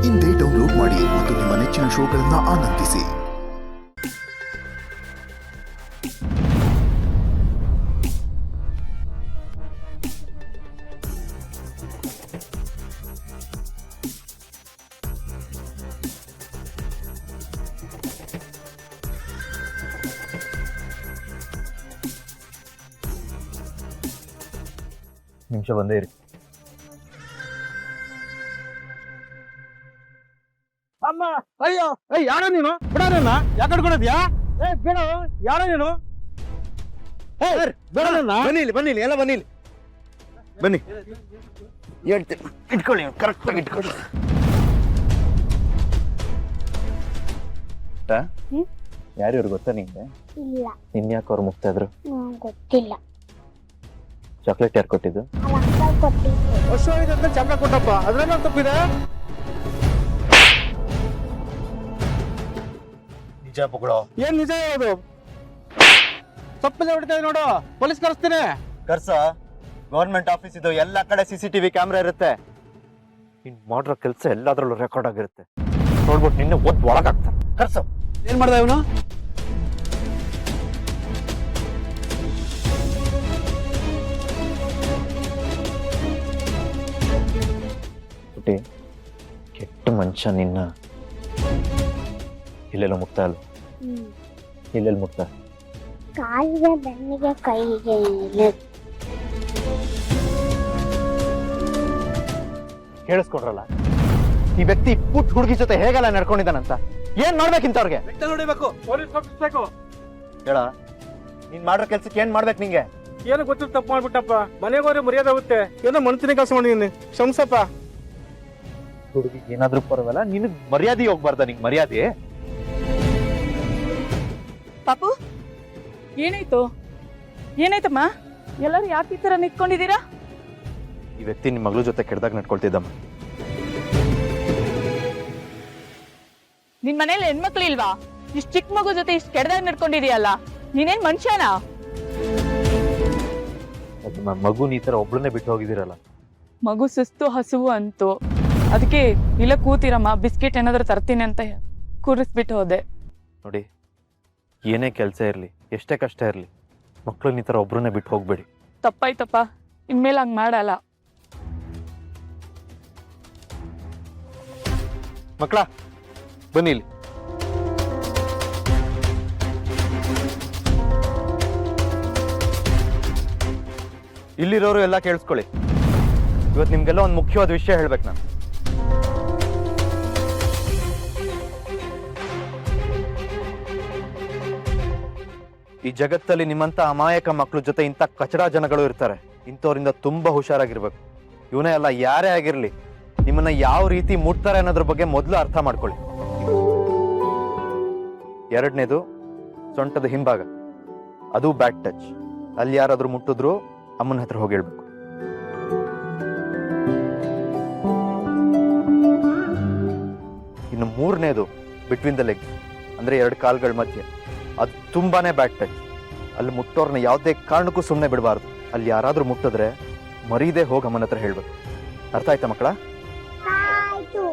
ಇಂದೇ ಡೌನ್ಲೋಡ್ ಮಾಡಿ ಮತ್ತು ನಿಮ್ಮ ನೆಚ್ಚಿನ ಶೋಗಳನ್ನು ಆನಂದಿಸಿ. ನಿಮಿಷ ಬಂದೇ ಇರಿ. ಅಮ್ಮ ಅಯ್ಯೋ ಯಾರೋ ನೀನು ಬಿಡೋಣ ಯಾಕೆ ಕಡ್ಕೊಂಡಿದ್ಯಾ? ಬೇಡ ಯಾರೋ ನೀನು ಬನ್ನಿ ಎಲ್ಲ ಬನ್ನಿ ಬನ್ನಿ ಹೇಳ್ತೀನಿ. ಇಟ್ಕೊಳ್ಳಿ, ಕರೆಕ್ಟ್ ಆಗಿ ಇಟ್ಕೊಳ್ಳಿ. ಯಾರ್ಯಾರು ಗೊತ್ತಾ ನಿಂಗೆ? ಇಲ್ಲ, ಇನ್ಯಾಕೆ ಅವ್ರು ಮುಗ್ತಾ ಇದ್ರು? ಗೊತ್ತಿಲ್ಲ. ಚಾಕ್ಲೇಟ್ ಯಾರು ಕೊಟ್ಟಿದ್ದು? ಅಂಕಲ್ ಕೊಟ್ಟಿದ್ದು. ವರ್ಷ ಅಂತ ಚಾಕ್ಲೇಟ್ ಕೊಟ್ಟಪ್ಪ, ಅದ್ರಲ್ಲಿ ತಪ್ಪಿದೆ. ನಿಜ ಪುಗಳು. ಏನ್ ನಿಜ ಹೇಳೋದು? ತಪ್ಪಿದೆ ಹೊಡಿತಾ ನೋಡು, ಪೊಲೀಸ್ ಕರೆಸ್ತೀನಿ. ಕರ್ಸ, ಗವರ್ಮೆಂಟ್ ಆಫೀಸ್ ಇದು, ಎಲ್ಲ ಕಡೆ CCTV ಕ್ಯಾಮ್ರಾ ಇರುತ್ತೆ. ಇನ್ ಮಾಡಿರೋ ಕೆಲಸ ಎಲ್ಲಾದ್ರಲ್ಲೂ ರೆಕಾರ್ಡ್ ಆಗಿರುತ್ತೆ. ನೋಡ್ಬಿಟ್ಟು ನಿನ್ನೆ ಒಳಗಾಗ್ತಾರೆ. ಕರ್ಸ, ಏನ್ ಮಾಡ್ದ ಇವನು? ಕೆಟ್ಟ ಮನುಷ್ಯ ನಿನ್ನ. ಇಲ್ಲೆಲ್ಲ ಮುಕ್ತ ಅಲ್ಲ, ಇಲ್ಲೆಲ್ಲ ಮುಕ್ತ. ಕಾಲಿಗೆ, ಬೆನ್ನಿಗೆ, ಕೈಗೆ. ಕೇಳಿಸ್ಕೊಡ್ರಲ್ಲ, ಈ ವ್ಯಕ್ತಿ ಪುಟ್ ಹುಡುಗಿ ಜೊತೆ ಹೇಗೆಲ್ಲ ನಡ್ಕೊಂಡಿದ್ದಾನಂತ. ಏನ್ ಮಾಡ್ಬೇಕಿಂತವ್ರಿಗೆ? ನೋಡಿಬೇಕು, ಪೊಲೀಸ್ ಕರೆಸ್ಬೇಕು. ಹೇಳ, ನೀನ್ ಮಾಡಿರೋ ಕೆಲ್ಸಕ್ಕೆ ಏನ್ ಮಾಡ್ಬೇಕು ನಿಂಗೆ? ಏನು ಗೊತ್ತಿಲ್ಲ, ತಪ್ಪು ಮಾಡ್ಬಿಟ್ಟಪ್ಪ. ಮನೆಗೆ ಹೋದ್ರೆ ಮರ್ಯಾದೆ ಆಗುತ್ತೆ. ಏನೋ ಮನ್ಸಿನ ಕೆಲಸ ಮಾಡಿದೀನಿ, ಕ್ಷಮಿಸಪ್ಪ. ಹುಡುಗಿ ಏನಾದ್ರೂ ಪರವಲ್ಲ, ನಿನಗ್ ಮರ್ಯಾದೆ ಹೋಗ್ಬಾರ್ದ? ನಿಂಗೆ ಮರ್ಯಾದೆ? ಪಾಪು, ಏನಾಯ್ತು? ಏನಾಯ್ತಮ್ಮ? ಎಲ್ಲರೂ ಯಾಕೆ ಈ ತರ ನಿಂತ್ಕೊಂಡಿದ್ದೀರಾ? ಈ ವ್ಯಕ್ತಿ ನಿಮ್ ಮಗಳ ಜೊತೆ ಕೆಡ್ದಾಗ ನಡ್ಕೊಳ್ತಿದ್ದಮ್ಮ. ನಿನ್ ಮನೇಲಿ ಹೆಣ್ಮಕ್ಳು ಇಲ್ವಾ? ಇಷ್ಟ್ ಚಿಕ್ಕ ಮಗು ಜೊತೆ ಇಷ್ಟ್ ಕೆಡ್ದಾಗ ನಡ್ಕೊಂಡಿದೀಯಲ್ಲ, ನೀನೇನ್ ಮನುಷ್ಯನಾ? ಮಗು ಈ ತರ ಒಬ್ಳನ್ನೇ ಬಿಟ್ಟು ಹೋಗಿದ್ದೀರಲ್ಲ. ಮಗು ಸುಸ್ತು ಹಸುವು ಅಂತು, ಅದಕ್ಕೆ ಇಲ್ಲ ಕೂತಿರಮ್ಮ, ಬಿಸ್ಕೆಟ್ ಏನಾದ್ರು ತರ್ತೀನಿ ಅಂತ ಕೂರಿಸ್ಬಿಟ್ಟು ಹೋದೆ. ನೋಡಿ, ಏನೇ ಕೆಲಸ ಇರ್ಲಿ, ಎಷ್ಟೇ ಕಷ್ಟ ಇರ್ಲಿ, ಮಕ್ಳನ್ನ ಈ ತರ ಒಬ್ರನ್ನೇ ಬಿಟ್ಟು ಹೋಗ್ಬೇಡಿ. ತಪ್ಪಾಯ್ತಪ್ಪ, ಇನ್ಮೇಲೆ ಹಂಗ್ ಮಾಡಲ್ಲ. ಮಕ್ಕಳ ಬನ್ನಿ ಇಲ್ಲಿ. ಇಲ್ಲಿರೋರು ಎಲ್ಲ ಕೇಳಿಸ್ಕೊಳ್ಳಿ. ಇವತ್ತು ನಿಮ್ಗೆಲ್ಲ ಒಂದು ಮುಖ್ಯವಾದ ವಿಷಯ ಹೇಳ್ಬೇಕು ನಾನು. ಈ ಜಗತ್ತಲ್ಲಿ ನಿಮ್ಮಂತ ಅಮಾಯಕ ಮಕ್ಕಳ ಜೊತೆ ಇಂಥ ಕಚಡ ಜನಗಳು ಇರ್ತಾರೆ. ಇಂಥವ್ರಿಂದ ತುಂಬಾ ಹುಷಾರಾಗಿರ್ಬೇಕು. ಇವನೇ ಅಲ್ಲ, ಯಾರೇ ಆಗಿರ್ಲಿ, ನಿಮ್ಮನ್ನ ಯಾವ ರೀತಿ ಮುಟ್ತಾರೆ ಅನ್ನೋದ್ರ ಬಗ್ಗೆ ಮೊದಲು ಅರ್ಥ ಮಾಡ್ಕೊಳ್ಳಿ. ಎರಡನೇದು, ಸೊಂಟದ ಹಿಂಭಾಗ, ಅದು ಬ್ಯಾಡ್ ಟಚ್. ಅಲ್ಲಿ ಯಾರಾದ್ರೂ ಮುಟ್ಟಿದ್ರು ಅಮ್ಮನ ಹತ್ರ ಹೋಗಿ ಹೇಳ್ಬೇಕು. ಇನ್ನು ಮೂರನೇದು, ಬಿಟ್ವೀನ್ ದ ಲೆಗ್ಸ್, ಅಂದ್ರೆ ಎರಡು ಕಾಲ್ಗಳ ಮಧ್ಯೆ, ಅದು ತುಂಬಾನೇ ಬ್ಯಾಡ್ ಟಚ್. ಅಲ್ಲಿ ಮುಟ್ಟೋರ್ನ ಯಾವುದೇ ಕಾರಣಕ್ಕೂ ಸುಮ್ಮನೆ ಬಿಡಬಾರ್ದು. ಅಲ್ಲಿ ಯಾರಾದ್ರೂ ಮುಟ್ಟಿದ್ರೆ ಮರೀದೆ ಹೋಗಿ ಅಮ್ಮನ ಹತ್ರ ಹೇಳ್ಬೇಕು. ಅರ್ಥ ಆಯ್ತಾ ಮಕ್ಕಳ? ಆಯ್ತು.